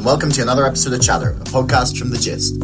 and welcome to another episode of Chatter, a podcast from The Gist.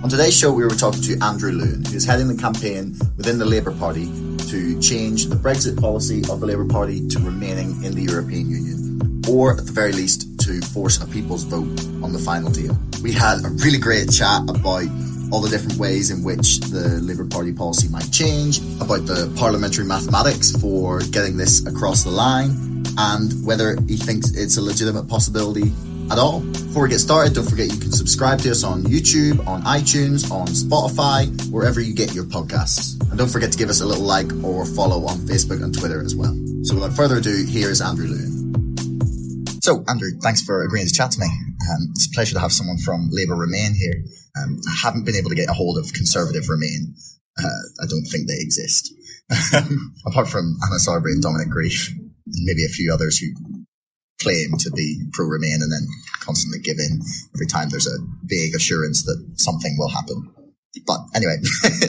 On today's show, we were talking to Andrew Lewin, who is heading the campaign within the Labour Party to change the Brexit policy of the Labour Party to remaining in the European Union, or at the very least, to force a people's vote on the final deal. We had a really great chat about all the different ways in which the Labour Party policy might change, about the parliamentary mathematics for getting this across the line, and whether he thinks it's a legitimate possibility at all. Before we get started, don't forget you can subscribe to us on YouTube, on iTunes, on Spotify, wherever you get your podcasts. And don't forget to give us a little like or follow on Facebook and Twitter as well. So without further ado, here is Andrew Lewin. So, Andrew, thanks for agreeing to chat to me. It's a pleasure to have someone from Labour Remain here. I haven't been able to get a hold of Conservative Remain. I don't think they exist. Apart from Anna Sarbury and Dominic Grief, and maybe a few others who claim to be pro-Remain and then constantly give in every time there's a vague assurance that something will happen. But anyway,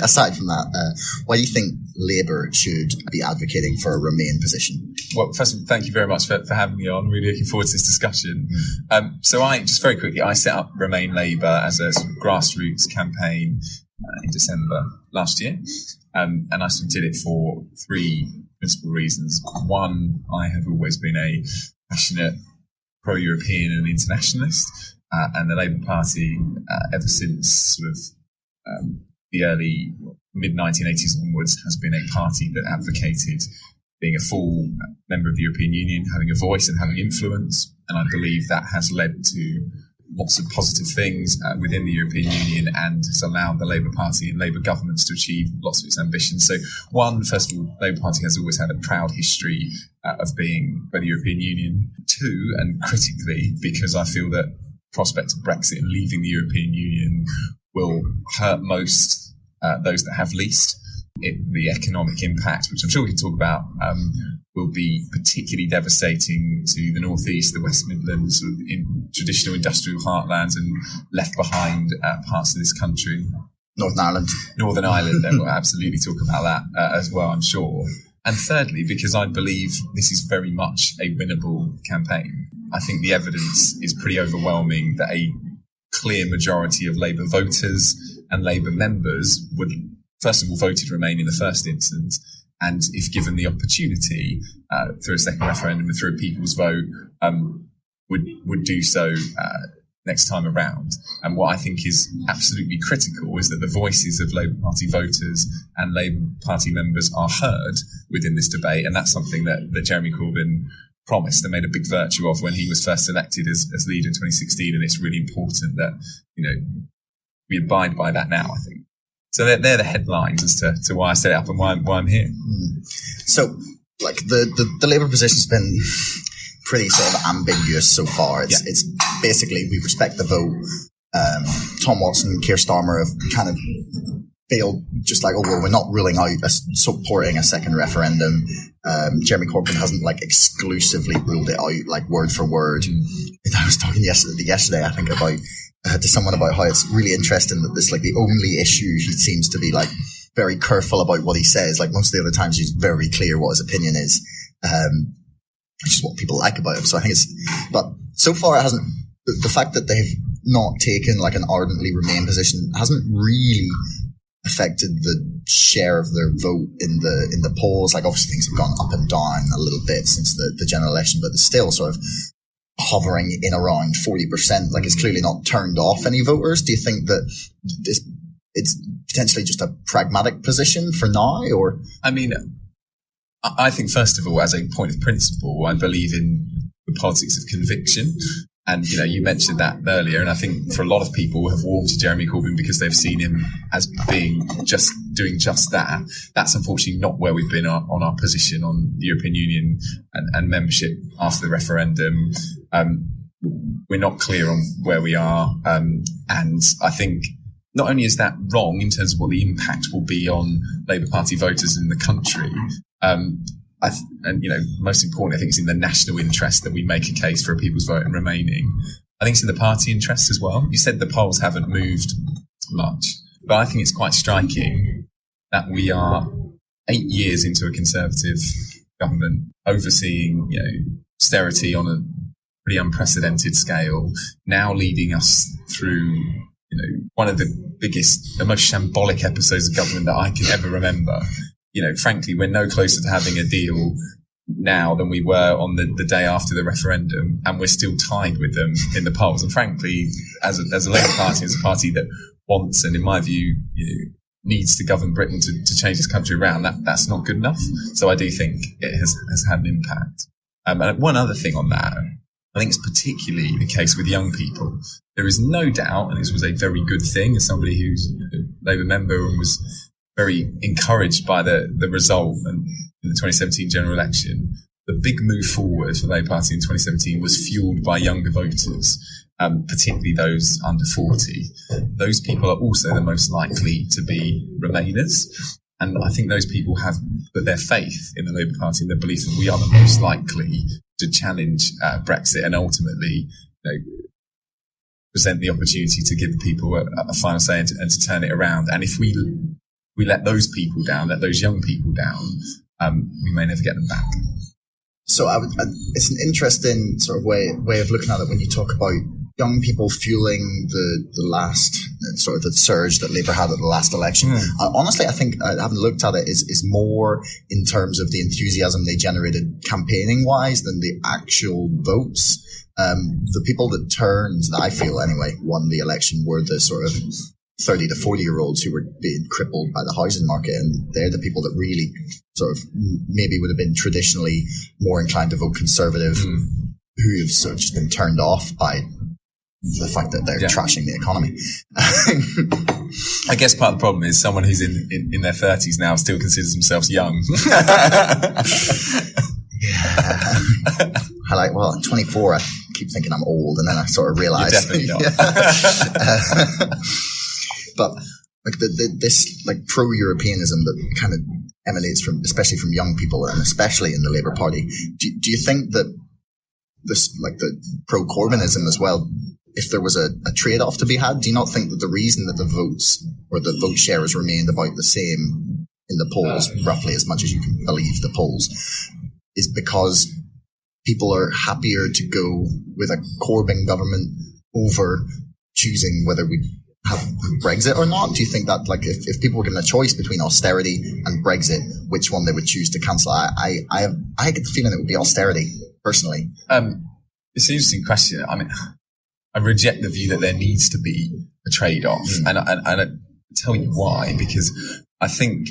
aside from that, why do you think Labour should be advocating for a Remain position? Well, first of all, thank you very much for having me on. Really looking forward to this discussion. So just very quickly, I set up Remain Labour as a sort of grassroots campaign in December last year. And I sort of did it for three principal reasons. One, I have always been a passionate pro-European and internationalist, and the Labour Party, ever since sort of the early mid-1980s onwards, has been a party that advocated being a full member of the European Union, having a voice and having influence, and I believe that has led to lots of positive things within the European Union and has allowed the Labour Party and Labour governments to achieve lots of its ambitions. So one, first of all, the Labour Party has always had a proud history of being by the European Union. Two, and critically, because I feel that the prospect of Brexit and leaving the European Union will hurt most those that have least. The economic impact, which I'm sure we can talk about, will be particularly devastating to the North East, the West Midlands, sort of in traditional industrial heartlands and left behind parts of this country. Northern Ireland, then we'll absolutely talk about that as well, I'm sure. And thirdly, because I believe this is very much a winnable campaign. I think the evidence is pretty overwhelming that a clear majority of Labour voters and Labour members would, first of all, voted Remain in the first instance, and if given the opportunity through a second referendum and through a people's vote, would do so next time around. And what I think is absolutely critical is that the voices of Labour Party voters and Labour Party members are heard within this debate, and that's something that Jeremy Corbyn promised and made a big virtue of when he was first elected as leader in 2016, and it's really important that we abide by that now, I think. So they're the headlines as to why I set it up and why I'm here. So, like, the Labour position's been pretty sort of ambiguous so far. It's basically, we respect the vote. Tom Watson and Keir Starmer have kind of failed, just like, we're not ruling out supporting a second referendum. Jeremy Corbyn hasn't exclusively ruled it out, word for word. I was talking yesterday, I think, about to someone about how it's really interesting that this the only issue he seems to be very careful about what he says. Most of the other times he's very clear what his opinion is, which is what people like about him. So I think but so far it hasn't. The fact that they've not taken an ardently Remain position hasn't really affected the share of their vote in the polls. Obviously things have gone up and down a little bit since the general election, but it's still sort of hovering in around 40%. It's clearly not turned off any voters. Do you think that it's potentially just a pragmatic position for now, or? I mean, I think first of all, as a point of principle, I believe in the politics of conviction. And, you mentioned that earlier, and I think for a lot of people have warmed to Jeremy Corbyn because they've seen him as being doing just that. That's unfortunately not where we've been on our position on the European Union and membership after the referendum. We're not clear on where we are. And I think not only is that wrong in terms of what the impact will be on Labour Party voters in the country, most importantly, I think it's in the national interest that we make a case for a people's vote and remaining. I think it's in the party interest as well. You said the polls haven't moved much, but I think it's quite striking that we are 8 years into a Conservative government overseeing, austerity on a pretty unprecedented scale, now leading us through, one of the biggest, the most shambolic episodes of government that I can ever remember. Frankly, we're no closer to having a deal now than we were on the day after the referendum, and we're still tied with them in the polls. And frankly, as a Labour Party, as a party that wants, and in my view, needs to govern Britain to change this country around, that's not good enough. So I do think it has had an impact. And one other thing on that, I think it's particularly the case with young people. There is no doubt, and this was a very good thing, as somebody who's a Labour member and was very encouraged by the result in the 2017 general election, the big move forward for the Labour Party in 2017 was fueled by younger voters, particularly those under 40. Those people are also the most likely to be Remainers. And I think those people have put their faith in the Labour Party and the belief that we are the most likely to challenge Brexit and ultimately present the opportunity to give people a final say and to turn it around. And if we let those people down, let those young people down, we may never get them back. So it's an interesting sort of way of looking at it when you talk about young people fueling the last sort of the surge that Labour had at the last election. Honestly, I think having looked at it is more in terms of the enthusiasm they generated campaigning wise than the actual votes. The people that I feel anyway won the election were the sort of 30 to 40 year olds who were being crippled by the housing market, and they're the people that really sort of maybe would have been traditionally more inclined to vote Conservative, who have sort of just been turned off by the fact that they're trashing the economy. I guess part of the problem is someone who's in their 30s now still considers themselves young. At 24, I keep thinking I'm old, and then I sort of realise. You're definitely not. But like this like pro-Europeanism that kind of emanates from, especially from young people, and especially in the Labour Party. Do you think that this, like the pro-Corbynism as well, if there was a trade-off to be had, do you not think that the reason that the votes or the vote share has remained about the same in the polls, roughly as much as you can believe the polls, is because people are happier to go with a Corbyn government over choosing whether we have Brexit or not? Do you think that, like, if people were given a choice between austerity and Brexit, which one they would choose to cancel? I get the feeling it would be austerity, personally. It's an interesting question. I mean, I reject the view that there needs to be a trade-off, and I tell you why. Because I think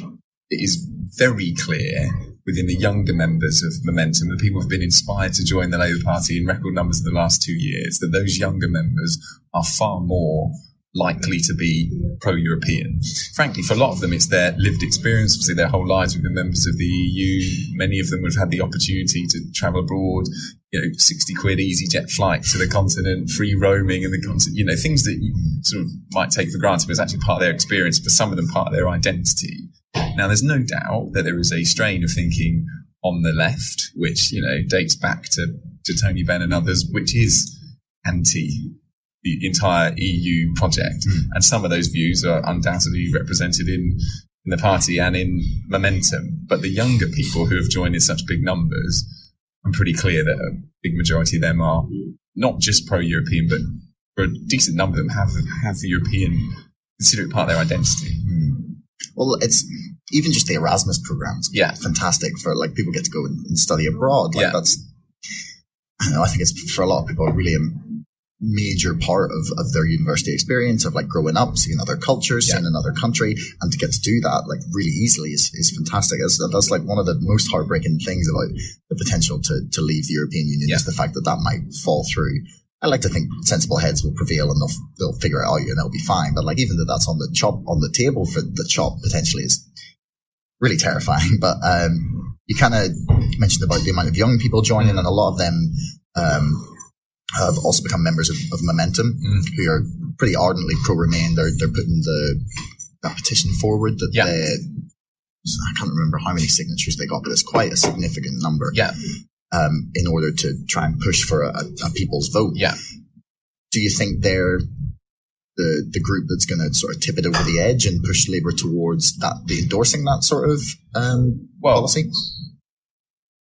it is very clear within the younger members of Momentum, the people who have been inspired to join the Labour Party in record numbers in the last 2 years, that those younger members are far more likely to be pro-European. Frankly, for a lot of them, it's their lived experience. Obviously, their whole lives have been members of the EU. Many of them would have had the opportunity to travel abroad, 60 quid easy jet flight to the continent, free roaming in the continent, things that you sort of might take for granted, but it's actually part of their experience, for some of them part of their identity. Now, there's no doubt that there is a strain of thinking on the left, which, dates back to Tony Benn and others, which is anti the entire EU project. And some of those views are undoubtedly represented in the party and in Momentum. But the younger people who have joined in such big numbers, I'm pretty clear that a big majority of them are not just pro-European, but for a decent number of them have the European, consider it part of their identity. Well, it's even just the Erasmus programs. Yeah. Fantastic for, like, people get to go and study abroad. Like, that's, I think it's for a lot of people really a major part of their university experience, of like growing up, seeing other cultures, seeing another country, and to get to do that like really easily is fantastic. That's like one of the most heartbreaking things about the potential to leave the European Union, is the fact that might fall through. I like to think sensible heads will prevail and they'll figure it out and they'll be fine. But like, even though that's on the table for the chop potentially is really terrifying. But you kind of mentioned about the amount of young people joining, and a lot of them have also become members of Momentum, who are pretty ardently pro-Remain. They're putting that petition forward that I can't remember how many signatures they got, but it's quite a significant number. In order to try and push for a people's vote. Do you think they're the group that's going to sort of tip it over the edge and push Labour towards endorsing that sort of policy?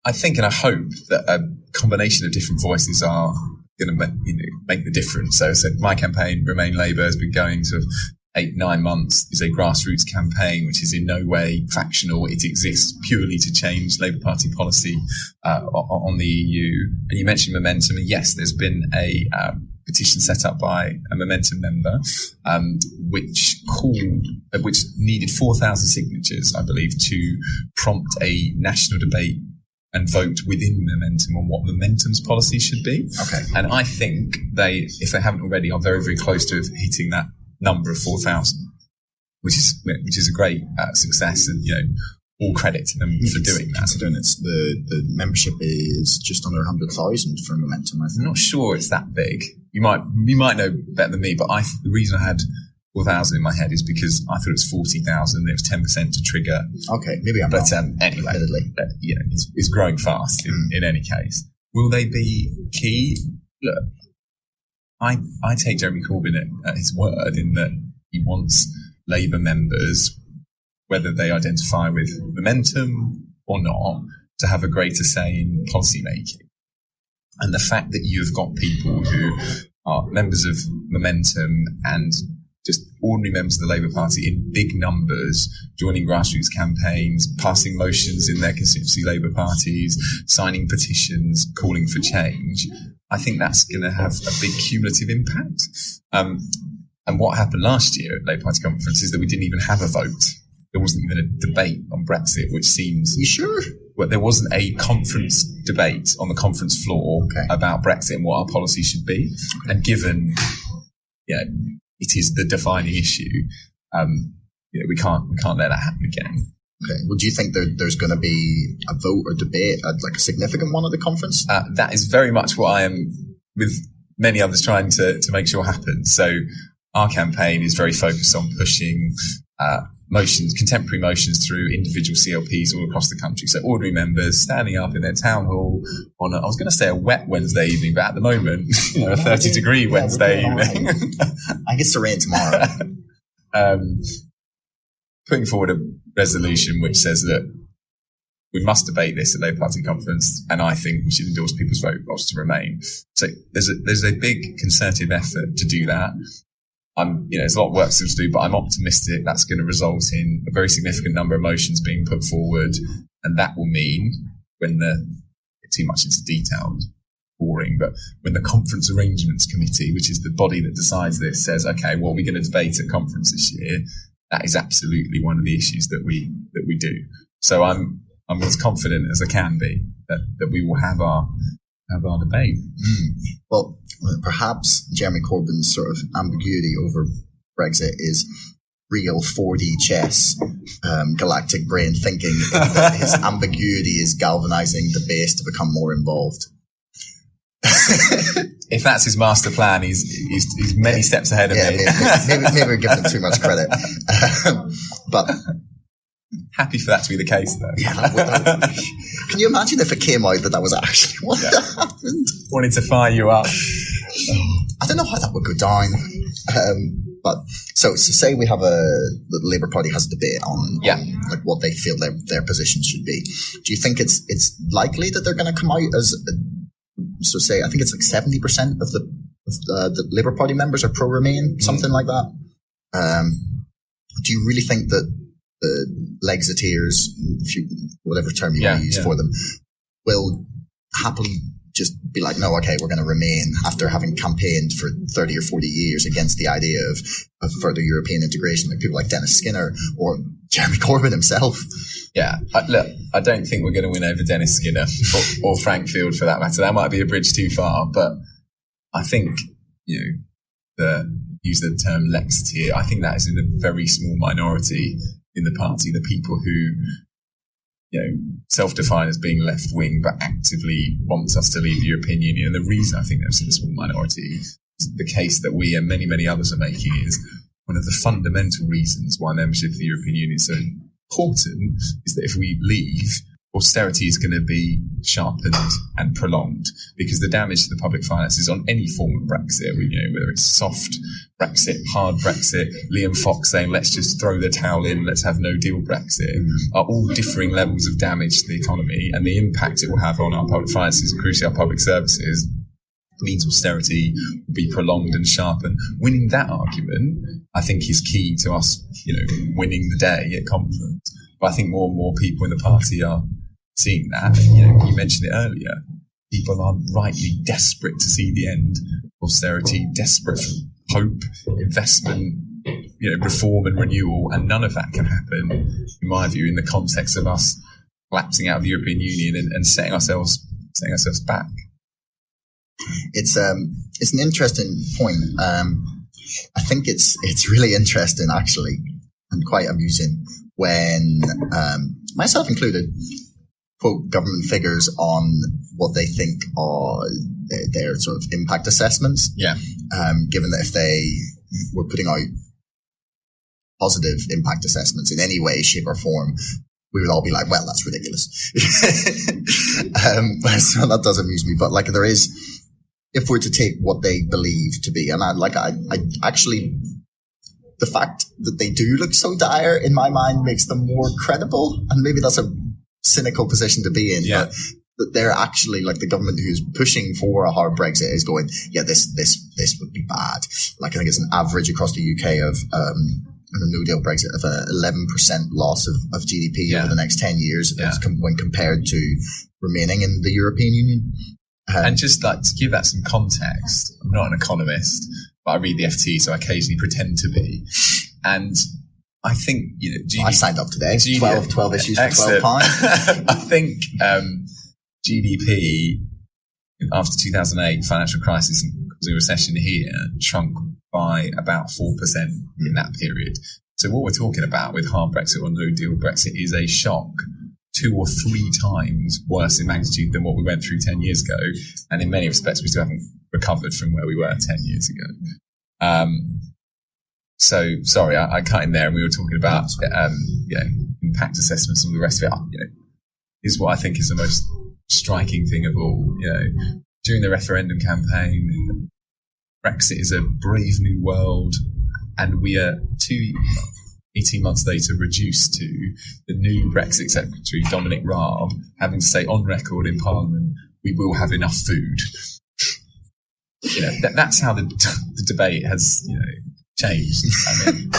I think and I hope that a combination of different voices are going to make the difference. So my campaign, Remain Labour, has been going sort of 8-9 months. Is a grassroots campaign which is in no way factional. It exists purely to change Labour Party policy on the EU. And you mentioned Momentum, and yes, there's been a petition set up by a Momentum member, which needed 4,000 signatures, I believe, to prompt a national debate and vote within Momentum on what Momentum's policy should be. Okay. And I think they, if they haven't already, are very, very close to hitting that number of 4,000, which is a great success, and all credit to them for doing that. Considering it's the membership is just under 100,000 for Momentum, I think. I'm not sure it's that big. You might know better than me, but the reason I had 4,000 in my head is because I thought it was 40,000. It was 10% to trigger. Okay, maybe I'm wrong. Anyway, it's growing fast in any case. Will they be key? Look, I take Jeremy Corbyn at his word in that he wants Labour members, whether they identify with Momentum or not, to have a greater say in policy making. And the fact that you've got people who are members of Momentum and just ordinary members of the Labour Party in big numbers, joining grassroots campaigns, passing motions in their constituency Labour parties, signing petitions, calling for change, I think that's going to have a big cumulative impact. And what happened last year at Labour Party conference is that we didn't even have a vote. There wasn't even a debate on Brexit, which seems... You sure? Well, there wasn't a conference debate on the conference floor about Brexit and what our policy should be. Okay. And given, it is the defining issue, we can't let that happen again. Okay. Well, do you think there's going to be a vote or debate, like a significant one at the conference? That is very much what I am, with many others, trying to make sure happens. So our campaign is very focused on pushing contemporary motions through individual CLPs all across the country. So ordinary members standing up in their town hall on I was going to say a wet Wednesday evening, but at the moment, a 30-degree Wednesday evening. I guess to rain tomorrow. Putting forward a resolution which says that we must debate this at Labour Party conference, and I think we should endorse people's votes to remain. So there's a big concerted effort to do that. There's a lot of work still to do, but I'm optimistic that's going to result in a very significant number of motions being put forward, and that will mean, when too much into detail, boring, but when the Conference Arrangements Committee, which is the body that decides this, says, okay, what are we going to debate at conference this year? That is absolutely one of the issues that we do. So I'm as confident as I can be that we will have our debate. Well, perhaps Jeremy Corbyn's sort of ambiguity over Brexit is real 4D chess, galactic brain thinking, that his ambiguity is galvanizing the base to become more involved. If that's his master plan, he's many steps ahead of me. Maybe we're giving him too much credit. But happy for that to be the case, though. Yeah, can you imagine if it came out that was actually what happened? Wanted to fire you up. I don't know how that would go down. But so say we have the Labour Party has a debate on like what they feel their position should be. Do you think it's likely that they're going to come out as so say I think it's like 70% of the Labour Party members are pro-Remain, something like that. Do you really think that the Lexiteers, whatever term you want to use for them, will happily just be like, no, okay, we're going to remain after having campaigned for 30 or 40 years against the idea of further European integration, like people like Dennis Skinner or Jeremy Corbyn himself? Yeah, look, I don't think we're going to win over Dennis Skinner or Frank Field for that matter. That might be a bridge too far, but I think, use the term Lexiteer, I think that is in a very small minority in the party, the people who self-define as being left-wing but actively want us to leave the European Union. And the reason I think that's in a small minority is the case that we and many, many others are making is one of the fundamental reasons why membership of the European Union is so important is that if we leave, austerity is going to be sharpened and prolonged because the damage to the public finances on any form of Brexit, whether it's soft Brexit, hard Brexit, Liam Fox saying, let's just throw the towel in, let's have no deal Brexit, are all differing levels of damage to the economy, and the impact it will have on our public finances and crucially our public services means austerity will be prolonged and sharpened. Winning that argument, I think, is key to us, winning the day at conference. But I think more and more people in the party are seeing that. You mentioned it earlier. People are rightly desperate to see the end of austerity, desperate for hope, investment, reform and renewal, and none of that can happen, in my view, in the context of us collapsing out of the European Union and setting ourselves back. It's an interesting point. I think it's really interesting, actually, and quite amusing when myself included quote government figures on what they think are their sort of impact assessments. Yeah. Given that if they were putting out positive impact assessments in any way, shape, or form, we would all be like, well, that's ridiculous. So that does amuse me. But there is, if we're to take what they believe to be, and I actually, the fact that they do look so dire in my mind makes them more credible. And maybe that's a cynical position to be in. Yeah. But they're actually, the government who's pushing for a hard Brexit is going, yeah, this would be bad. I think it's an average across the UK of a no-deal Brexit of 11% loss of GDP over the next 10 years when compared to remaining in the European Union. And just to give that some context, I'm not an economist, but I read the FT, so I occasionally pretend to be. And I think, I signed up today. 12 issues for £12. I think GDP after 2008 financial crisis and causing recession here shrunk by about 4% in that period. So what we're talking about with hard Brexit or no deal Brexit is a shock 2 or 3 times worse in magnitude than what we went through 10 years ago. And in many respects, we still haven't recovered from where we were 10 years ago. So sorry, I cut in there and we were talking about, impact assessments and all the rest of it, is what I think is the most striking thing of all. During the referendum campaign, Brexit is a brave new world, and we are 18 months later reduced to the new Brexit Secretary, Dominic Raab, having to say on record in Parliament, we will have enough food. That's how the debate has, changed. I mean,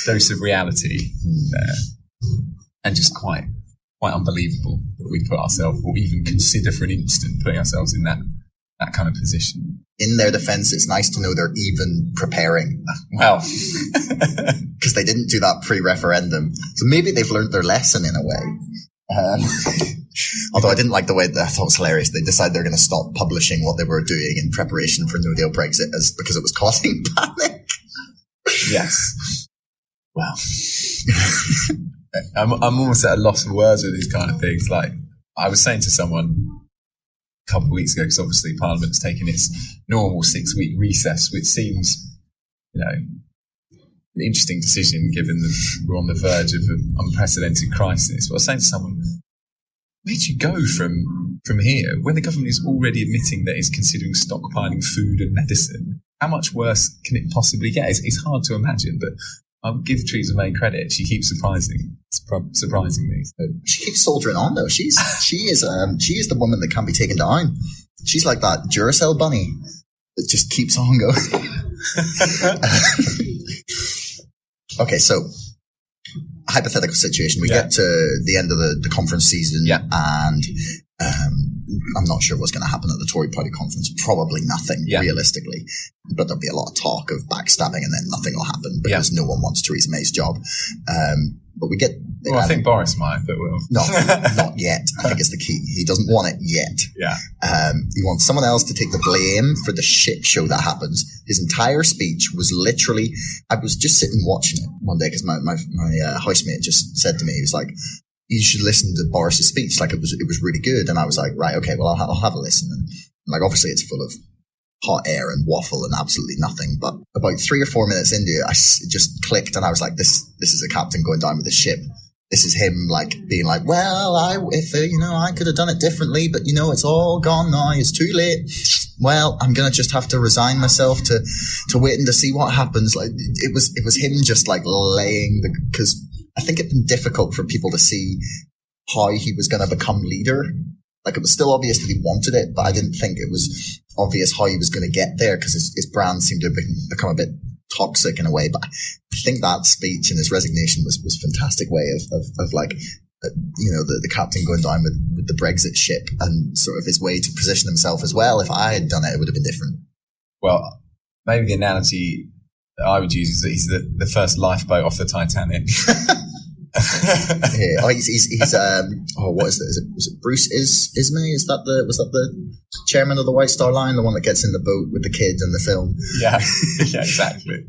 dose of reality there. And just quite unbelievable that we put ourselves, or even consider for an instant putting ourselves in that kind of position. In their defense, it's nice to know they're even preparing. Well, because they didn't do that pre-referendum. So maybe they've learned their lesson in a way. Although I didn't like the way that I thought it was hilarious. They decided they're going to stop publishing what they were doing in preparation for no deal Brexit because it was causing panic. Yes. Well, I'm almost at a loss for words with these kind of things. I was saying to someone a couple of weeks ago, because obviously Parliament's taken its normal 6-week recess, which seems, an interesting decision given that we're on the verge of an unprecedented crisis. But I was saying to someone, where do you go from here when the government is already admitting that it's considering stockpiling food and medicine? How much worse can it possibly get? It's hard to imagine, but I'll give Theresa May credit. She keeps surprising me. So. She keeps soldiering on, though. She is the woman that can't be taken down. She's like that Duracell bunny that just keeps on going. Okay, so hypothetical situation. We get to the end of the conference season, and I'm not sure what's going to happen at the Tory party conference. Probably nothing, realistically. But there'll be a lot of talk of backstabbing, and then nothing will happen because no one wants Theresa May's job. But we get... Well, I think Boris might, but we'll... No, not yet. I think it's the key. He doesn't want it yet. Yeah. He wants someone else to take the blame for the shit show that happens. His entire speech was literally... I was just sitting watching it one day because my housemate just said to me, he was like, you should listen to Boris's speech. It was really good. And I was like, right, okay, well, I'll have a listen. And obviously it's full of hot air and waffle and absolutely nothing. But about 3 or 4 minutes into it, it just clicked, and I was like, this is a captain going down with the ship. This is him being like, well, I could have done it differently, but it's all gone now. It's too late. Well, I'm going to just have to resign myself to waiting to see what happens. It was him just laying because I think it'd been difficult for people to see how he was going to become leader Like, it was still obvious that he wanted it, but I didn't think it was obvious how he was going to get there, because his brand seemed to have become a bit toxic in a way. But I think that speech and his resignation was a fantastic way of like, the captain going down with the Brexit ship, and sort of his way to position himself as well. If I had done it, it would have been different. Well, maybe the analogy that I would use is that he's the first lifeboat off the Titanic. Yeah. What is it? Was it Bruce Ismay? Was that the chairman of the White Star Line, the one that gets in the boat with the kids in the film? Yeah, yeah, exactly.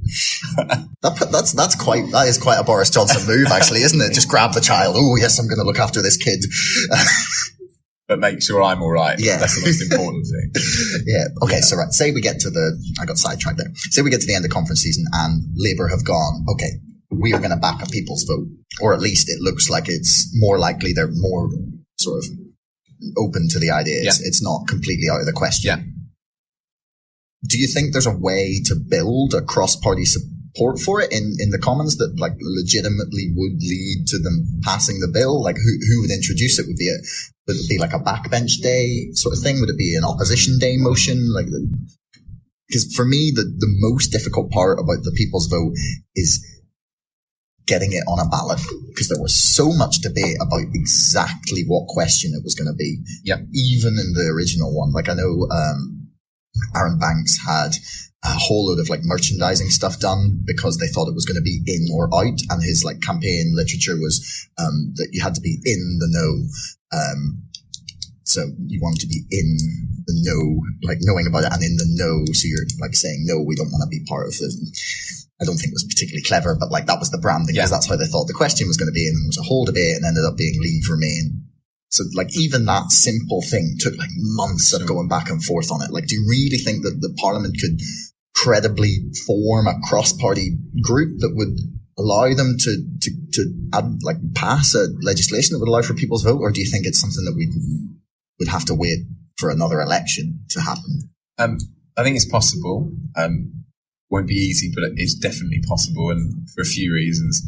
That is quite a Boris Johnson move, actually, isn't it? Just grab the child. Oh yes, I'm going to look after this kid. But make sure I'm all right. Yeah. That's the most important thing. Yeah. Okay. Yeah. So right. Say we get to I got sidetracked there. Say we get to the end of conference season and Labour have gone, okay, we are going to back a people's vote. Or at least it looks like it's more likely they're more sort of open to the idea. It's not completely out of the question. Yeah. Do you think there's a way to build a cross-party support for it in the Commons that like legitimately would lead to them passing the bill? Like who would introduce it? Would it be like a backbench day sort of thing? Would it be an opposition day motion? Because for me, the most difficult part about the people's vote is getting it on a ballot, because there was so much debate about exactly what question it was going to be. Yeah. Even in the original one. Like I know Aaron Banks had a whole load of like merchandising stuff done because they thought it was going to be in or out, and his like campaign literature was that you had to be in the know. So you wanted to be in the know, like knowing about it and in the know. So you're like saying, no, we don't want to be part of it. I don't think it was particularly clever, but like that was the branding, because that's how they thought the question was going to be. And there was a whole debate and ended up being Leave Remain. So like even that simple thing took like months of going back and forth on it. Like, do you really think that the Parliament could credibly form a cross-party group that would allow them to pass a legislation that would allow for people's vote? Or do you think it's something that we would have to wait for another election to happen? I think it's possible. Won't be easy, but it's definitely possible, and for a few reasons.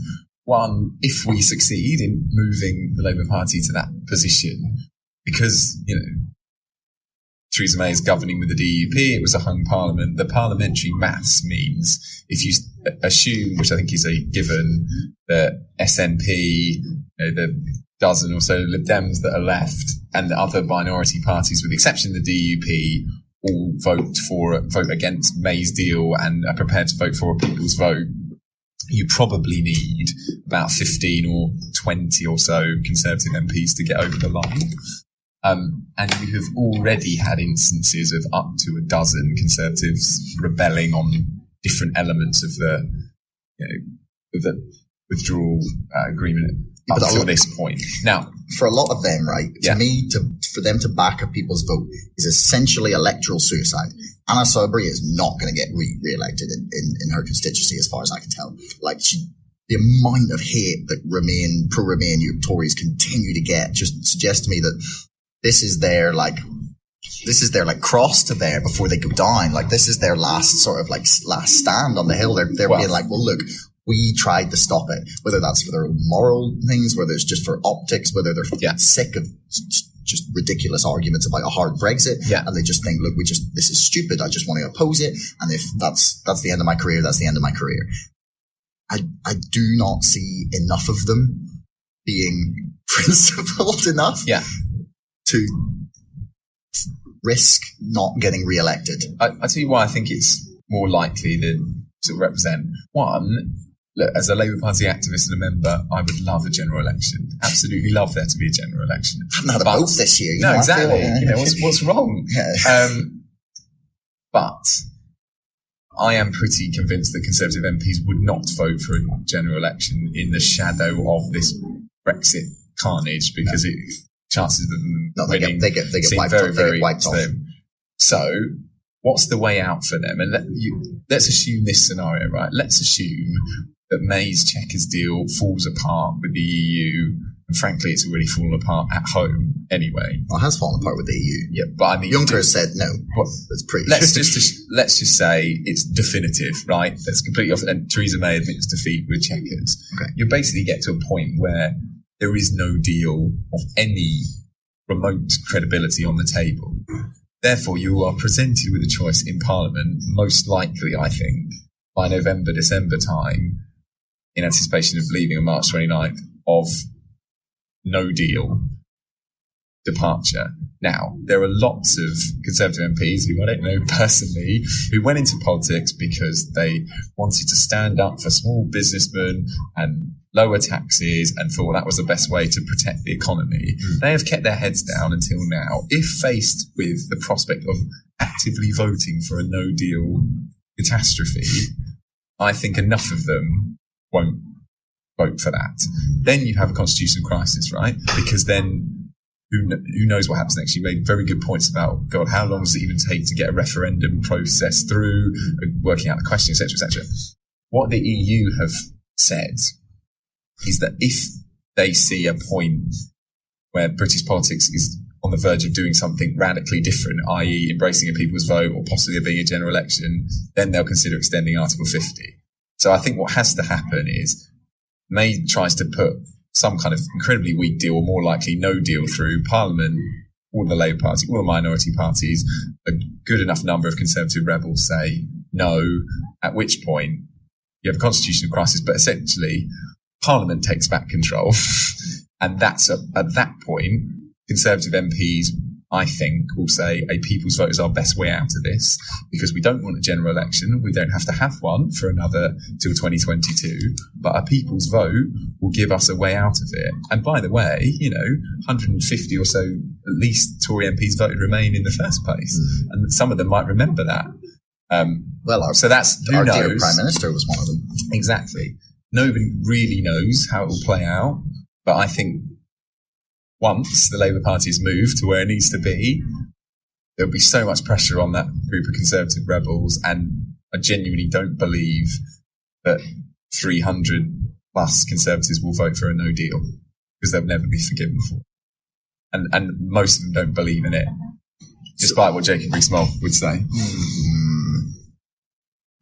One, if we succeed in moving the Labour Party to that position, because, Theresa May is governing with the DUP, it was a hung parliament. The parliamentary maths means if you assume, which I think is a given, that SNP, the dozen or so Lib Dems that are left, and the other minority parties, with the exception of the DUP, all vote against May's deal and are prepared to vote for a people's vote, you probably need about 15 or 20 or so Conservative MPs to get over the line. And you have already had instances of up to a dozen Conservatives rebelling on different elements of the withdrawal agreement up to this point. Now, for a lot of them, right, to me, for them to back a people's vote is essentially electoral suicide. Anna Soubry is not going to get re-elected in her constituency, as far as I can tell. Like, the amount of hate that pro-Remain Tories continue to get just suggests to me that this is their cross to bear before they go down. Like, this is their last stand on the hill. They're being like, well, look, we tried to stop it, whether that's for their own moral things, whether it's just for optics, whether they're sick of just ridiculous arguments about a hard Brexit. Yeah. And they just think, look, this is stupid. I just want to oppose it. And if that's the end of my career, that's the end of my career. I do not see enough of them being principled enough to risk not getting re-elected. I tell you why I think it's more likely to represent. One, look, as a Labour Party activist and a member, I would love a general election. Absolutely love there to be a general election. I haven't had a vote this year. No, exactly. What's wrong? Yeah. But I am pretty convinced that Conservative MPs would not vote for a general election in the shadow of this Brexit carnage, because chances of them winning they get wiped very, off. very wiped off. So, what's the way out for them? And let's assume this scenario, right? Let's assume that May's Chequers deal falls apart with the EU, and frankly, it's already fallen apart at home anyway. Well, it has fallen apart with the EU. Yeah, but I mean, Juncker said no. Well, it's pretty. Let's just say it's definitive, right? That's completely off. And Theresa May admits defeat with Chequers. Okay. You basically get to a point where there is no deal of any remote credibility on the table. Therefore, you are presented with a choice in Parliament, most likely, I think, by November, December time, in anticipation of leaving on March 29th, of no deal departure. Now, there are lots of Conservative MPs who I don't know personally who went into politics because they wanted to stand up for small businessmen and lower taxes and thought that was the best way to protect the economy. They have kept their heads down until now. If faced with the prospect of actively voting for a no-deal catastrophe, I think enough of them won't vote for that. Then you have a constitutional crisis, right? Because then who knows what happens next? You made very good points about, God, how long does it even take to get a referendum process through, working out the question, etc., etc. What the EU have said is that if they see a point where British politics is on the verge of doing something radically different, i.e. embracing a people's vote or possibly being a general election, then they'll consider extending Article 50. So I think what has to happen is May tries to put some kind of incredibly weak deal, or more likely no deal, through Parliament, all the Labour Party, all the minority parties, a good enough number of Conservative rebels say no, at which point you have a constitutional crisis, but essentially Parliament takes back control. And that's at that point, Conservative MPs, I think, will say a people's vote is our best way out of this, because we don't want a general election. We don't have to have one for another till 2022, but a people's vote will give us a way out of it. And by the way, 150 or so, at least, Tory MPs voted Remain in the first place. And some of them might remember that. So that's our dear Prime Minister was one of them. Exactly. Nobody really knows how it will play out, but I think once the Labour Party has moved to where it needs to be, there'll be so much pressure on that group of Conservative rebels, and I genuinely don't believe that 300 plus Conservatives will vote for a no deal, because they'll never be forgiven for it. And most of them don't believe in it, despite what Jacob Rees-Mogg would say.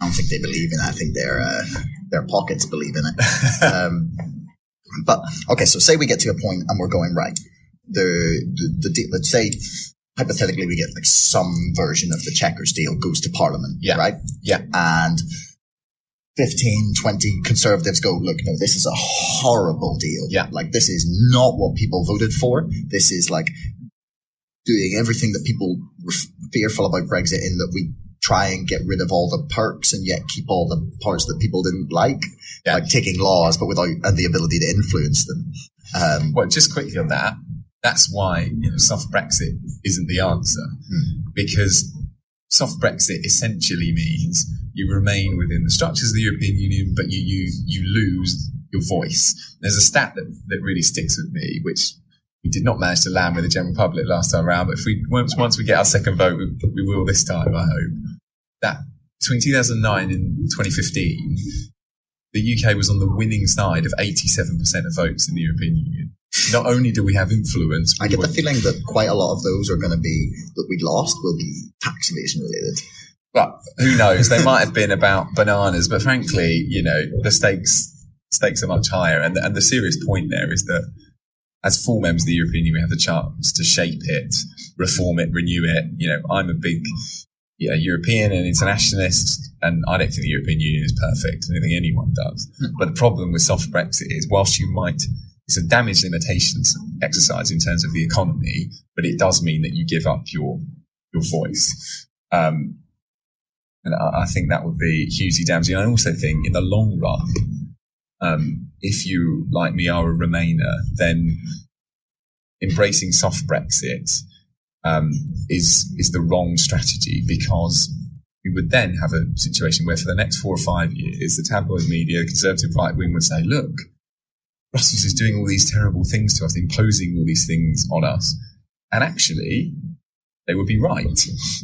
I don't think they believe in it. I think their pockets believe in it. But okay, so say we get to a point and we're going, right, the let's say hypothetically we get like some version of the Chequers deal goes to Parliament, right? Yeah. And 15, 20 Conservatives go, look, no, this is a horrible deal. Yeah. Like, this is not what people voted for. This is like doing everything that people were fearful about Brexit, in that we try and get rid of all the perks and yet keep all the parts that people didn't like, like taking laws, but without the ability to influence them. Well, just quickly on that, that's why soft Brexit isn't the answer, because soft Brexit essentially means you remain within the structures of the European Union, but you lose your voice. There's a stat that really sticks with me, which we did not manage to land with the general public last time around, but once we get our second vote, we will this time, I hope. That between 2009 and 2015, the UK was on the winning side of 87% of votes in the European Union. Not only do we have influence, I get the feeling that quite a lot of those are going to be, that we lost, will be tax evasion related. But who knows? They might have been about bananas, but frankly, the stakes are much higher. And the serious point there is that as full members of the European Union, we have the chance to shape it, reform it, renew it. I'm a big European and internationalist, and I don't think the European Union is perfect. I don't think anyone does. But the problem with soft Brexit is, whilst it's a damage limitations exercise in terms of the economy, but it does mean that you give up your voice. And I think that would be hugely damaging. I also think in the long run, if you, like me, are a Remainer, then embracing soft Brexit is the wrong strategy, because we would then have a situation where for the next 4 or 5 years, the tabloid media, the Conservative right wing would say, look, Brussels is doing all these terrible things to us, imposing all these things on us. And actually, they would be right.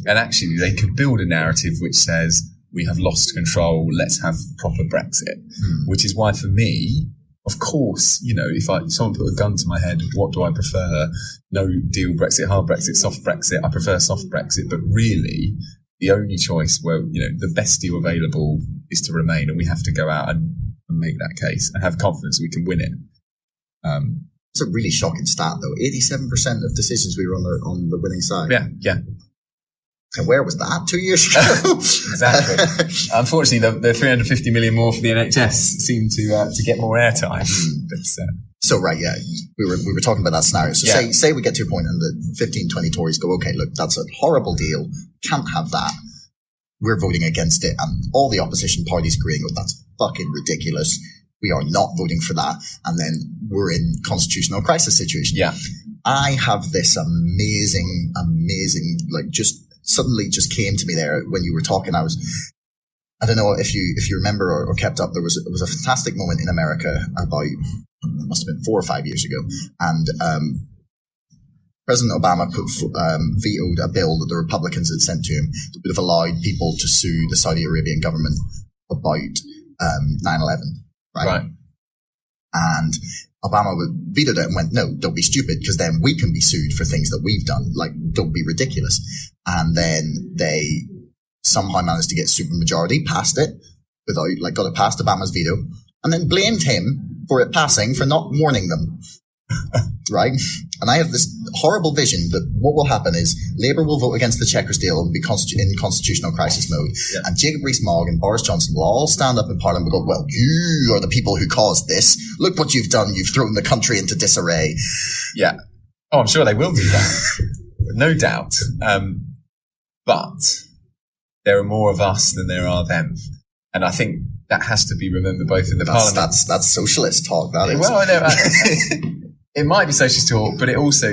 And actually, they could build a narrative which says, we have lost control, let's have proper Brexit. Which is why, for me, of course, if someone put a gun to my head, what do I prefer? No deal Brexit, hard Brexit, soft Brexit. I prefer soft Brexit. But really, the only choice where, the best deal available is to remain, and we have to go out and make that case and have confidence we can win it. It's a really shocking stat, though. 87% of decisions we were on the winning side. Yeah. And where was that 2 years ago? Exactly. Unfortunately, the 350 million more for the NHS seemed to get more airtime. So right, yeah, we were talking about that scenario. So say we get to a point and the 15, 20 Tories go, okay, look, that's a horrible deal. Can't have that. We're voting against it, and all the opposition parties agreeing with that's fucking ridiculous. We are not voting for that, and then we're in constitutional crisis situation. Yeah, I have this amazing, like suddenly just came to me there when you were talking. I don't know if you remember or kept up. There was a fantastic moment in America about, it must have been 4 or 5 years ago, and President Obama vetoed a bill that the Republicans had sent to him that would have allowed people to sue the Saudi Arabian government about 9/11, right? And Obama vetoed it and went, no, don't be stupid, because then we can be sued for things that we've done. Like, don't be ridiculous. And then they somehow managed to get supermajority, passed it got it past Obama's veto, and then blamed him for it passing for not warning them. Right? And I have this horrible vision that what will happen is Labour will vote against the Chequers deal and be in constitutional crisis mode. Yeah. And Jacob Rees-Mogg and Boris Johnson will all stand up in Parliament and go, well, you are the people who caused this. Look what you've done. You've thrown the country into disarray. Yeah. Oh, I'm sure they will do that. No doubt. But there are more of us than there are them. And I think that has to be remembered both in the Parliament. That's socialist talk, that is. Well, it might be socialist talk, but it also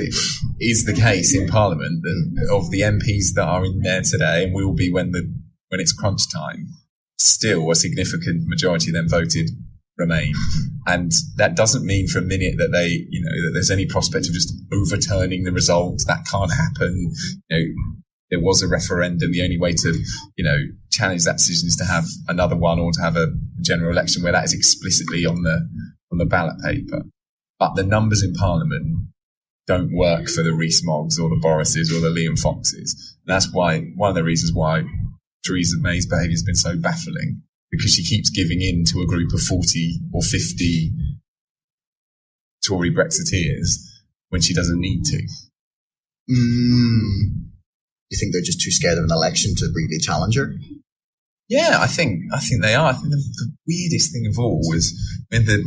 is the case in Parliament that of the MPs that are in there today, and will be when it's crunch time, still a significant majority of them voted Remain. And that doesn't mean for a minute that that there's any prospect of just overturning the result. That can't happen. There was a referendum. The only way to, challenge that decision is to have another one or to have a general election where that is explicitly on the ballot paper. But the numbers in Parliament don't work for the Rees-Moggs or the Borises or the Liam Foxes. And that's why one of the reasons why Theresa May's behaviour has been so baffling, because she keeps giving in to a group of 40 or 50 Tory Brexiteers when she doesn't need to. You think they're just too scared of an election to really challenge her? Yeah, I think they are. I think the weirdest thing of all was when the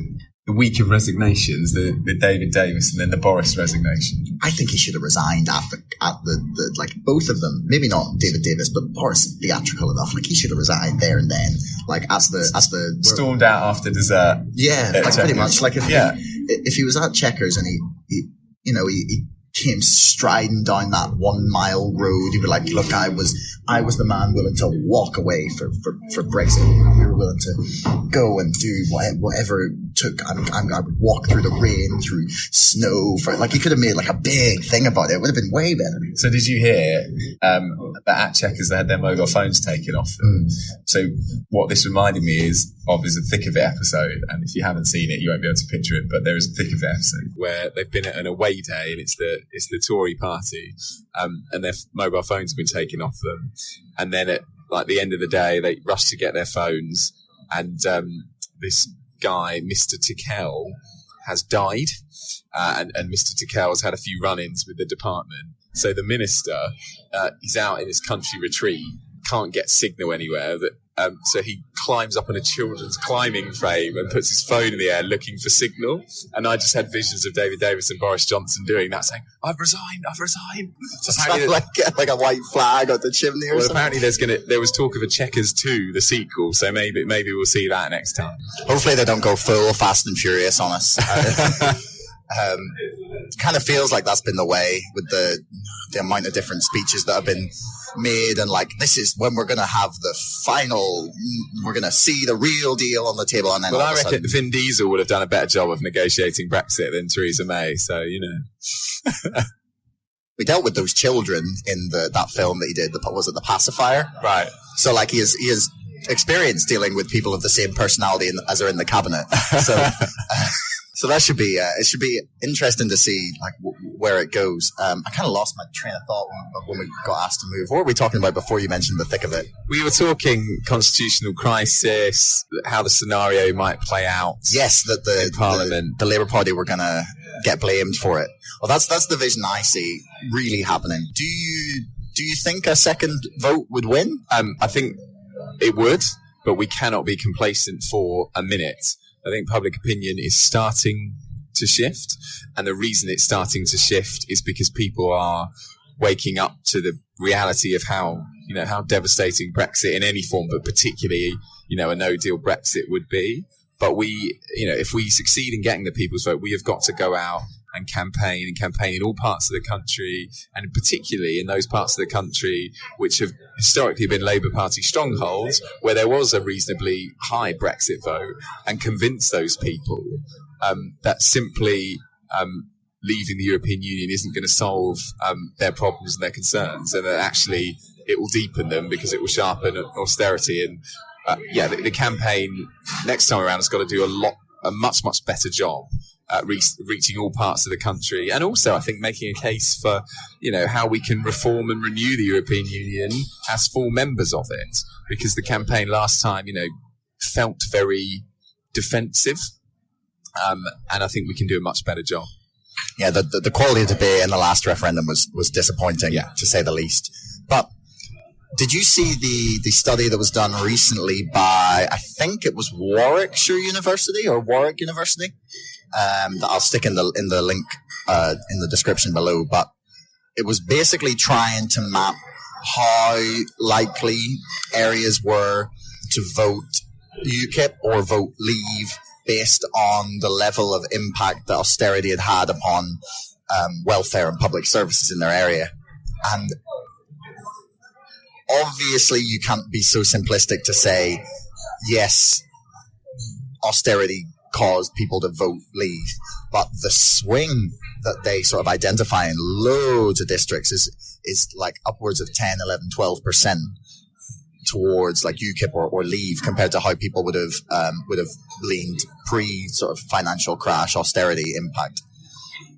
week of resignations, the David Davis and then the Boris resignation. I think he should have resigned at the like both of them. Maybe not David Davis, but Boris is theatrical enough. Like he should have resigned there and then. Like as the stormed out after dessert. Yeah, like pretty much. Like if he was at Chequers and he came striding down that 1 mile road, he'd be like, look, I was the man willing to walk away for Brexit. We were willing to go and do whatever it took. I would walk through the rain, through snow. He could have made like a big thing about it. It would have been way better. So did you hear that at Chequers they had their mobile phones taken off them? So what this reminded me is a Thick of It episode, and if you haven't seen it, you won't be able to picture it, but there is a Thick of It episode where they've been at an away day, and it's the Tory party, and their mobile phones have been taken off them, and then at the end of the day they rush to get their phones, and this guy, Mr. Tickell, has died, and Mr. Tickell has had a few run-ins with the department. So the minister, he's out in his country retreat, can't get signal anywhere. So he climbs up on a children's climbing frame and puts his phone in the air looking for signal. And I just had visions of David Davis and Boris Johnson doing that, saying, I've resigned. Like a white flag on the chimney or something. Apparently there was talk of a Chequers 2, the sequel. So maybe we'll see that next time. Hopefully they don't go full Fast and Furious on us. Kind of feels like that's been the way with the amount of different speeches that have been made, and this is when we're going to have the final, we're going to see the real deal on the table. And then I reckon Vin Diesel would have done a better job of negotiating Brexit than Theresa May, so we dealt with those children in that film that he did, was it The Pacifier? Right. So he has experience dealing with people of the same personality as are in the cabinet. So that should be it should be interesting to see like where it goes. I kind of lost my train of thought when we got asked to move. What were we talking about before you mentioned the thick of it? We were talking constitutional crisis, how the scenario might play out. Yes, that the Parliament, the Labour Party were going to get blamed for it. Well, that's the vision I see really happening. Do you think a second vote would win? I think it would, but we cannot be complacent for a minute. I think public opinion is starting to shift, and the reason it's starting to shift is because people are waking up to the reality of how devastating Brexit in any form, but particularly, a no-deal Brexit would be. But if we succeed in getting the people's vote, we have got to go out and campaign in all parts of the country, and particularly in those parts of the country which have historically been Labour Party strongholds, where there was a reasonably high Brexit vote, and convince those people that simply leaving the European Union isn't going to solve their problems and their concerns, and that actually it will deepen them because it will sharpen austerity. And the campaign next time around has got to do a much better job at reaching all parts of the country, and also I think making a case for how we can reform and renew the European Union as full members of it, because the campaign last time felt very defensive, and I think we can do a much better job. Yeah, the quality of debate in the last referendum was disappointing, to say the least. But did you see the study that was done recently by, I think it was Warwick University, that I'll stick in the link in the description below, but it was basically trying to map how likely areas were to vote UKIP or vote Leave based on the level of impact that austerity had upon welfare and public services in their area. And obviously you can't be so simplistic to say, yes, austerity caused people to vote Leave, but the swing that they sort of identify in loads of districts is like upwards of 10, 11, 12% towards like UKIP or Leave compared to how people would have leaned pre sort of financial crash austerity impact.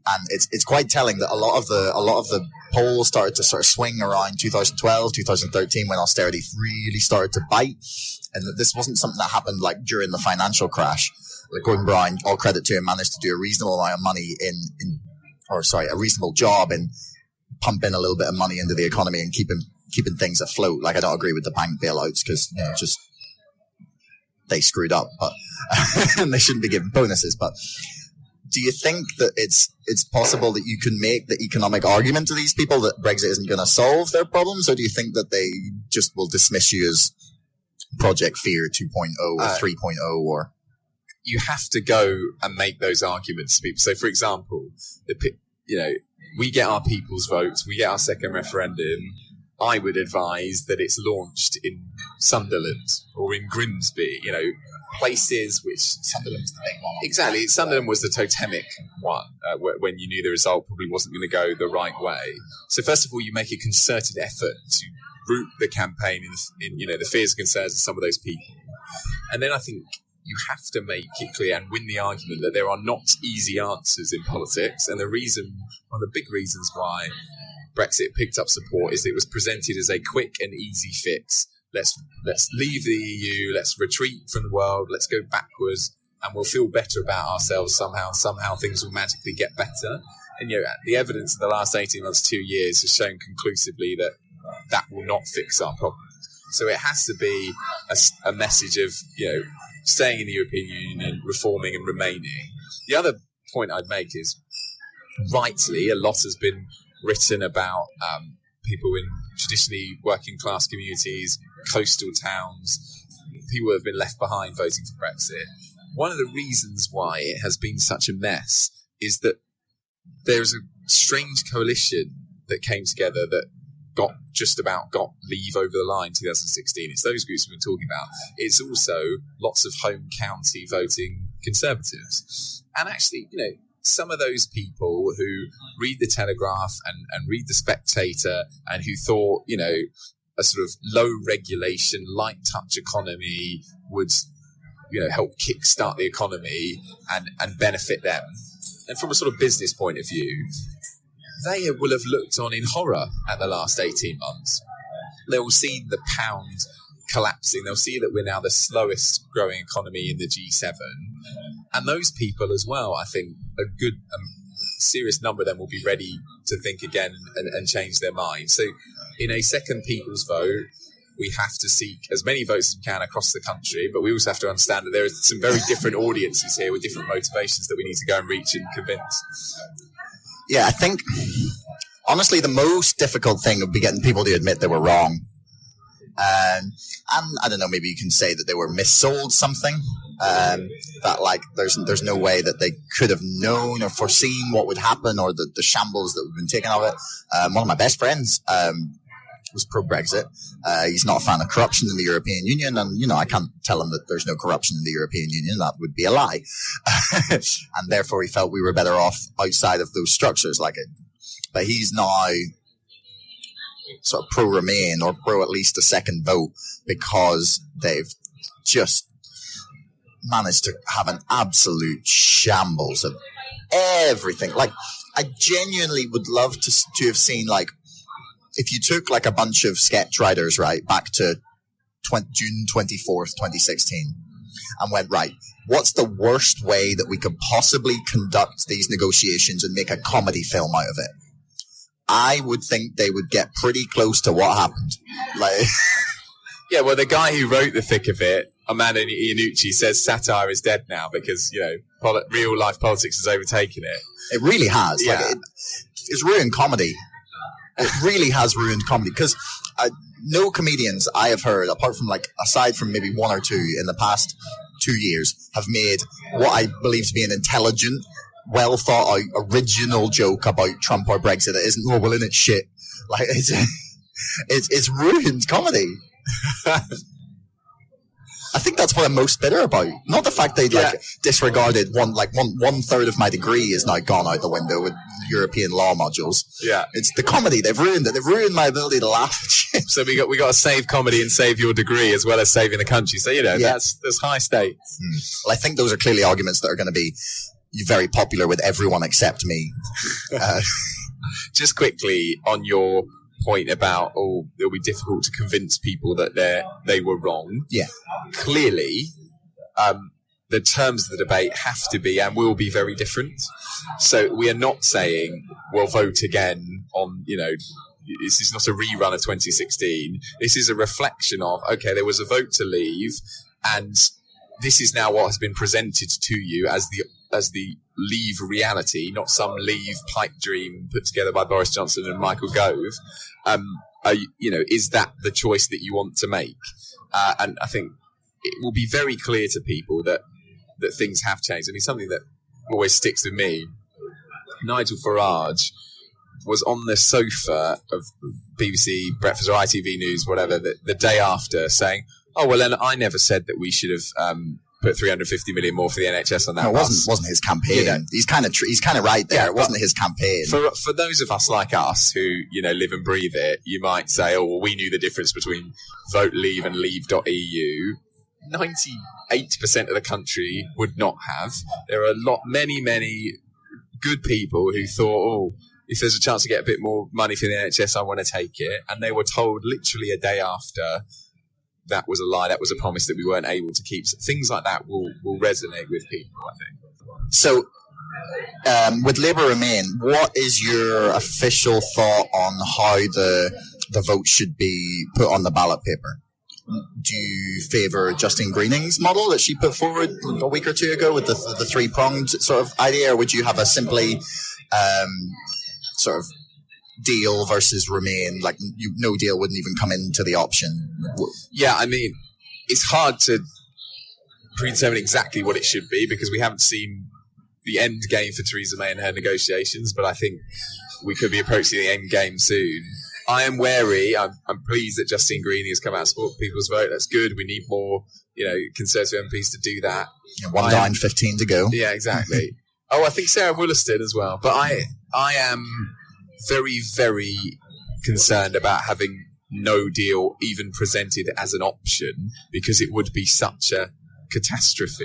And it's quite telling that a lot of the polls started to sort of swing around 2012, 2013 when austerity really started to bite, and that this wasn't something that happened like during the financial crash. Like Gordon Brown, all credit to him, managed to do a reasonable amount of money a reasonable job in pumping a little bit of money into the economy and keeping things afloat. Like I don't agree with the bank bailouts because just they screwed up, but and they shouldn't be given bonuses. But do you think that it's possible that you can make the economic argument to these people that Brexit isn't going to solve their problems, or do you think that they just will dismiss you as Project Fear 2.0 or 3.0 or? You have to go and make those arguments to people. So, for example, we get our people's votes, we get our second referendum. I would advise that it's launched in Sunderland or in Grimsby, places which... Sunderland's the big one. Exactly. Sunderland was the totemic one when you knew the result probably wasn't going to go the right way. So, first of all, you make a concerted effort to root the campaign in the fears and concerns of some of those people. And then I think you have to make it clear and win the argument that there are not easy answers in politics. And one of the big reasons why Brexit picked up support is it was presented as a quick and easy fix. Let's leave the EU, let's retreat from the world, let's go backwards, and we'll feel better about ourselves somehow. Somehow things will magically get better. And the evidence of the last 18 months, 2 years has shown conclusively that will not fix our problems. So it has to be a message of, staying in the European Union, reforming and remaining. The other point I'd make is, rightly, a lot has been written about people in traditionally working class communities, coastal towns, people who have been left behind voting for Brexit. One of the reasons why it has been such a mess is that there's a strange coalition that came together that got Leave over the line in 2016. It's those groups we've been talking about. It's also lots of home county voting Conservatives. And actually, some of those people who read the Telegraph and read the Spectator and who thought, a sort of low regulation, light touch economy would help kickstart the economy and benefit them. And from a sort of business point of view, they will have looked on in horror at the last 18 months. They will see the pound collapsing. They'll see that we're now the slowest growing economy in the G7. And those people as well, I think a good serious number of them will be ready to think again and change their mind. So in a second people's vote, we have to seek as many votes as we can across the country, but we also have to understand that there are some very different audiences here with different motivations that we need to go and reach and convince. Yeah, I think, honestly, the most difficult thing would be getting people to admit they were wrong. And I don't know, maybe you can say that they were missold something, that like there's no way that they could have known or foreseen what would happen, or the shambles that would have been taken of it. One of my best friends was pro-Brexit. He's not a fan of corruption in the European Union, and I can't tell him that there's no corruption in the European Union. That would be a lie. And therefore he felt we were better off outside of those structures like it. But he's now sort of pro-Remain, or pro at least a second vote, because they've just managed to have an absolute shambles of everything. Like, I genuinely would love to have seen, like, if you took like a bunch of sketch writers, right, back to June 24th, 2016, and went, right, what's the worst way that we could possibly conduct these negotiations and make a comedy film out of it? I would think they would get pretty close to what happened. Like, yeah, well, the guy who wrote the thick of it, Amanda Iannucci, says satire is dead now because, real life politics has overtaken it. It really has. Yeah. Like, it's ruined comedy. It really has ruined comedy, because no comedians I have heard, aside from maybe one or two in the past 2 years, have made what I believe to be an intelligent, well thought out, original joke about Trump or Brexit that isn't, well, isn't it shit? Like, it's ruined comedy. I think that's what I'm most bitter about. Not the fact they disregarded one third of my degree is now gone out the window with European law modules. Yeah, it's the comedy. They've ruined it. They've ruined my ability to laugh. So we got to save comedy and save your degree as well as saving the country. So that's high stakes. Well, I think those are clearly arguments that are going to be very popular with everyone except me. Just quickly on your point about it'll be difficult to convince people that they were wrong. Yeah, clearly the terms of the debate have to be and will be very different. So we are not saying we'll vote again on, this is not a rerun of 2016. This is a reflection of, okay, there was a vote to leave, and this is now what has been presented to you as the leave reality, not some leave pipe dream put together by Boris Johnson and Michael Gove. Is that the choice that you want to make? And I think it will be very clear to people that things have changed. I mean, something that always sticks with me, Nigel Farage was on the sofa of BBC Breakfast or ITV News, whatever, the day after, saying, oh, well, then I never said that we should have put 350 million more for the NHS on that. No, it wasn't his campaign. He's kind of right there. Yeah, it wasn't his campaign. For those of us like us who live and breathe it, you might say, oh, well, we knew the difference between vote leave and leave.eu. 98% of the country would not have. There are many good people who thought, if there's a chance to get a bit more money for the NHS, I want to take it. And they were told literally a day after that was a lie, that was a promise that we weren't able to keep. So things like that will resonate with people, I think. So, with Labour Remain, what is your official thought on how the vote should be put on the ballot paper? Do you favour Justine Greening's model that she put forward a week or two ago with the three-pronged sort of idea, or would you have a simply sort of deal versus Remain, like no deal wouldn't even come into the option? Yeah, I mean, it's hard to predetermine exactly what it should be because we haven't seen the end game for Theresa May and her negotiations, but I think we could be approaching the end game soon. I am wary. I'm pleased that Justine Greening has come out to support people's vote. That's good. We need more, Conservative MPs to do that. One down, 15 to go. Yeah, exactly. I think Sarah Wollaston as well. But I am very, very concerned about having no deal even presented as an option because it would be such a catastrophe.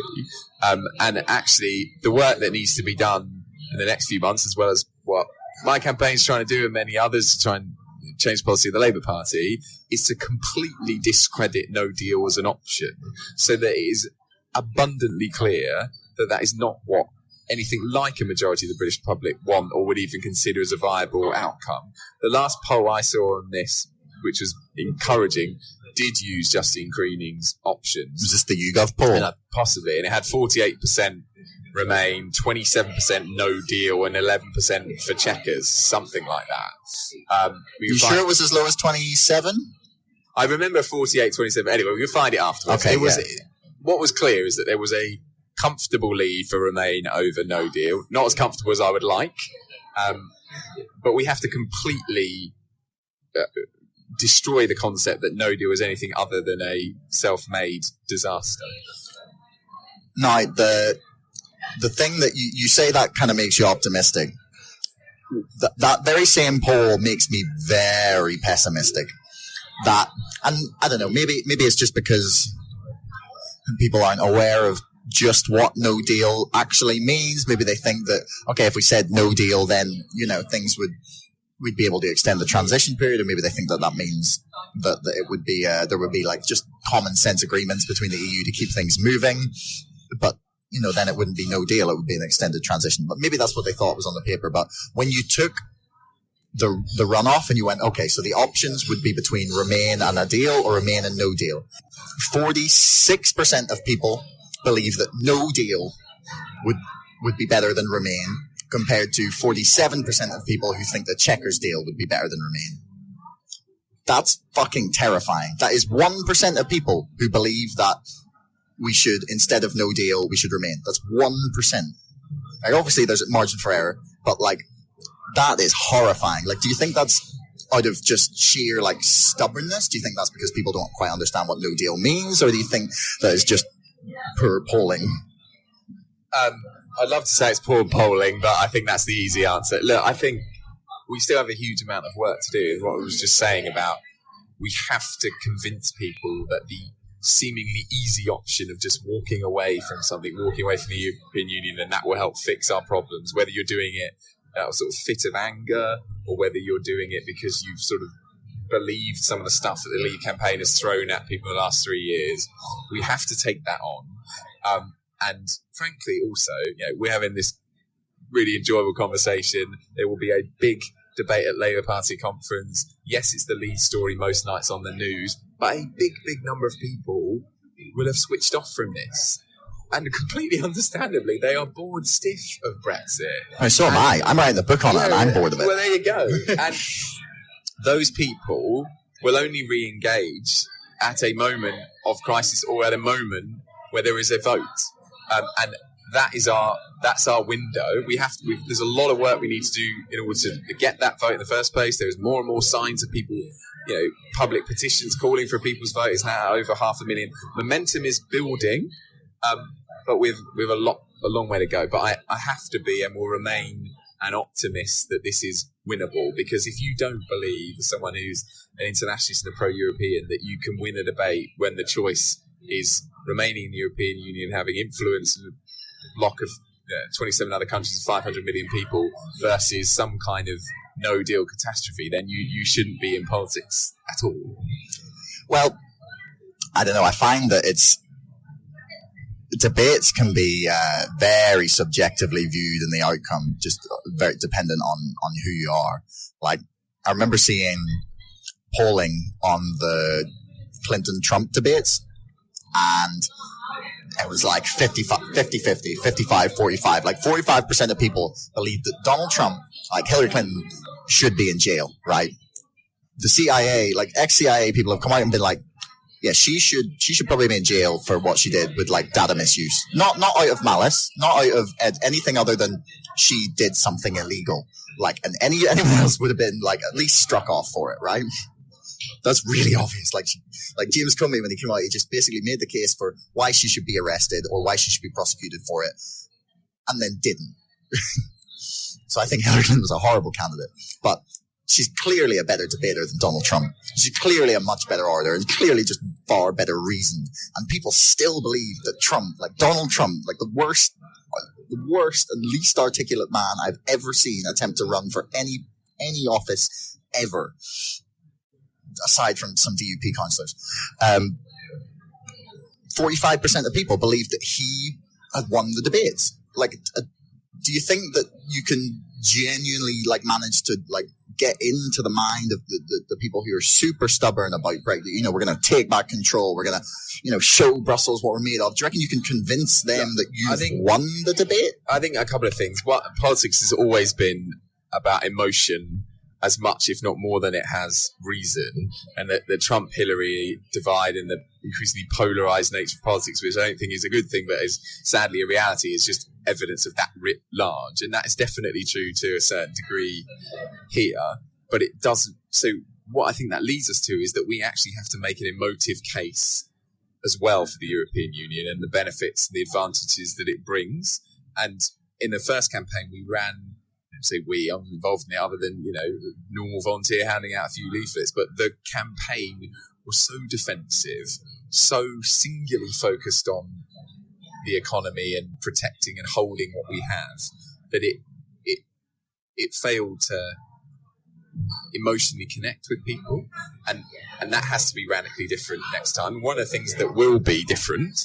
And actually, the work that needs to be done in the next few months, as well as what my campaign's trying to do and many others to try and change policy of the Labour Party, is to completely discredit no deal as an option, so that it is abundantly clear that that is not what anything like a majority of the British public want or would even consider as a viable outcome. The last poll I saw on this, which was encouraging, did use Justine Greening's options. Was this the YouGov poll? Possibly. And it had 48% Remain, 27% no deal, and 11% for Chequers, something like that. You sure it was as low as 27? I remember 48, 27. Anyway, we can find it afterwards. Okay, what was clear is that there was a comfortable lead for Remain over no deal. Not as comfortable as I would like, but we have to completely destroy the concept that no deal is anything other than a self-made disaster. No, the thing that you say that kind of makes you optimistic. That very same poll makes me very pessimistic. And I don't know, maybe it's just because people aren't aware of just what no deal actually means. Maybe they think that, okay, if we said no deal, then, we'd be able to extend the transition period, or maybe they think that means that it would be, there would be like just common sense agreements between the EU to keep things moving. But, then it wouldn't be no deal, it would be an extended transition. But maybe that's what they thought was on the paper. But when you took the runoff and you went, okay, so the options would be between Remain and a deal or Remain and no deal. 46% of people believe that no deal would be better than Remain, compared to 47% of people who think that Chequers deal would be better than Remain. That's fucking terrifying. That is 1% of people who believe that we should, instead of no deal, we should Remain. That's 1%. Like, obviously there's a margin for error, but that is horrifying. Do you think that's out of just sheer stubbornness? Do you think that's because people don't quite understand what no deal means, or do you think that it's just poor polling? I'd love to say it's poor polling, but I think that's the easy answer. Look, I think we still have a huge amount of work to do. What I was just saying about, we have to convince people that the seemingly easy option of just walking away from something, walking away from the European Union, and that will help fix our problems, whether you're doing it out of sort of fit of anger, or whether you're doing it because you've sort of believed some of the stuff that the Leave campaign has thrown at people in the last 3 years. We have to take that on. And frankly, also, we're having this really enjoyable conversation. There will be a big debate at Labour Party conference. Yes, it's the lead story most nights on the news, but a big, big number of people will have switched off from this. And completely understandably, they are bored stiff of Brexit. So am I. I'm writing the book on it, and I'm bored of it. Well, there you go. And those people will only re-engage at a moment of crisis, or at a moment where there is a vote. And that's our window. There's a lot of work we need to do in order to get that vote in the first place. There's more and more signs of people, public petitions calling for people's vote is now over 500,000. Momentum is building, but we've a long way to go. But I have to be, and will remain, an optimist that this is winnable. Because if you don't believe, as someone who's an internationalist and a pro-European, that you can win a debate when the choice is remaining in the European Union, having influence in a block of 27 other countries, 500 million people, versus some kind of no-deal catastrophe, then you shouldn't be in politics at all. Well, I don't know. I find that debates can be very subjectively viewed in the outcome, just very dependent on who you are. I remember seeing polling on the Clinton-Trump debates, and it was 50-50, 55-45. 45% of people believe that Donald Trump, Hillary Clinton, should be in jail, right? The CIA, ex-CIA people have come out and been yeah, she should probably be in jail for what she did with data misuse. Not out of malice, not out of anything other than she did something illegal. And anyone else would have been at least struck off for it, right? That's really obvious. James Comey, when he came out, he just basically made the case for why she should be arrested or why she should be prosecuted for it, and then didn't. So I think Hillary Clinton was a horrible candidate. But she's clearly a better debater than Donald Trump. She's clearly a much better orator and clearly just far better reasoned. And people still believe that Donald Trump, like the worst and least articulate man I've ever seen attempt to run for any office ever, aside from some DUP councillors. 45% of people believe that he had won the debates. Do you think that you can genuinely manage to get into the mind of the people who are super stubborn about Brexit? We're going to take back control. We're going to, show Brussels what we're made of. Do you reckon you can convince them that you've won the debate? I think a couple of things. Politics has always been about emotion as much, if not more, than it has reason. And the Trump-Hillary divide and the increasingly polarised nature of politics, which I don't think is a good thing, but is sadly a reality, is just evidence of that writ large. And that is definitely true to a certain degree here. But it doesn't... So what I think that leads us to is that we actually have to make an emotive case as well for the European Union and the benefits and the advantages that it brings. And in the first campaign, we ran... I'm involved in it other than, normal volunteer handing out a few leaflets, but the campaign was so defensive, so singularly focused on the economy and protecting and holding what we have, that it failed to emotionally connect with people, and that has to be radically different next time. One of the things that will be different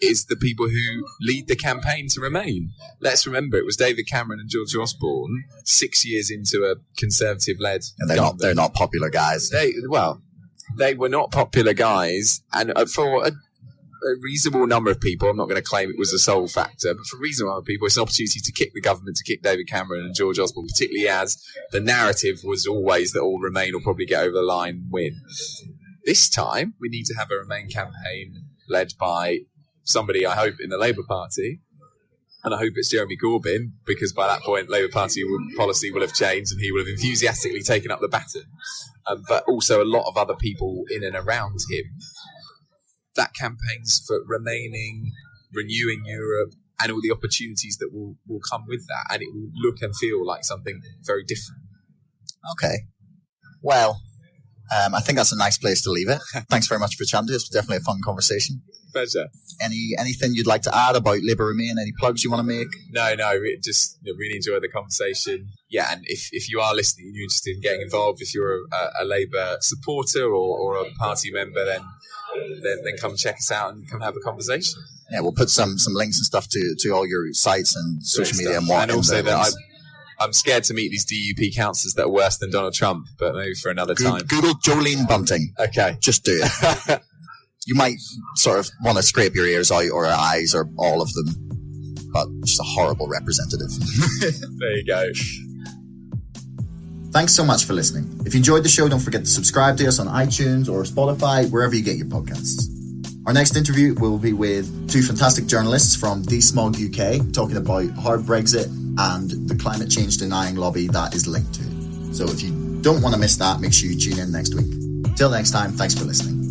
is the people who lead the campaign to Remain. Let's remember, it was David Cameron and George Osborne 6 years into a Conservative-led government. They're not popular guys. They were not popular guys, and for a reasonable number of people, I'm not going to claim it was the sole factor, but for a reasonable number of people, it's an opportunity to kick the government, to kick David Cameron and George Osborne, particularly as the narrative was always that all Remain will probably get over the line and win. This time, we need to have a Remain campaign led by somebody, I hope, in the Labour Party, and I hope it's Jeremy Corbyn, because by that point Labour Party policy will have changed and he will have enthusiastically taken up the baton, but also a lot of other people in and around him. That campaign's for remaining, renewing Europe, and all the opportunities that will come with that, and it will look and feel like something very different. Okay, well, I think that's a nice place to leave it. Thanks very much for chatting to us. It was definitely a fun conversation. Pleasure. Anything you'd like to add about Labour Remain? Any plugs you want to make? No, just really enjoy the conversation. Yeah, and if you are listening and you're interested in getting involved, if you're a Labour supporter or a party member, then come check us out and come have a conversation. Yeah, we'll put some links and stuff to all your sites and social media and what. And also that I'm scared to meet these DUP councillors that are worse than Donald Trump, but maybe for another time. Google Jolene Bunting. Okay. Just do it. You might sort of want to scrape your ears out or eyes or all of them, but just a horrible representative. There you go. Thanks so much for listening. If you enjoyed the show, don't forget to subscribe to us on iTunes or Spotify, wherever you get your podcasts. Our next interview will be with two fantastic journalists from DSmog UK, talking about hard Brexit and the climate change denying lobby that is linked to it. So if you don't want to miss that, make sure you tune in next week. Till next time, thanks for listening.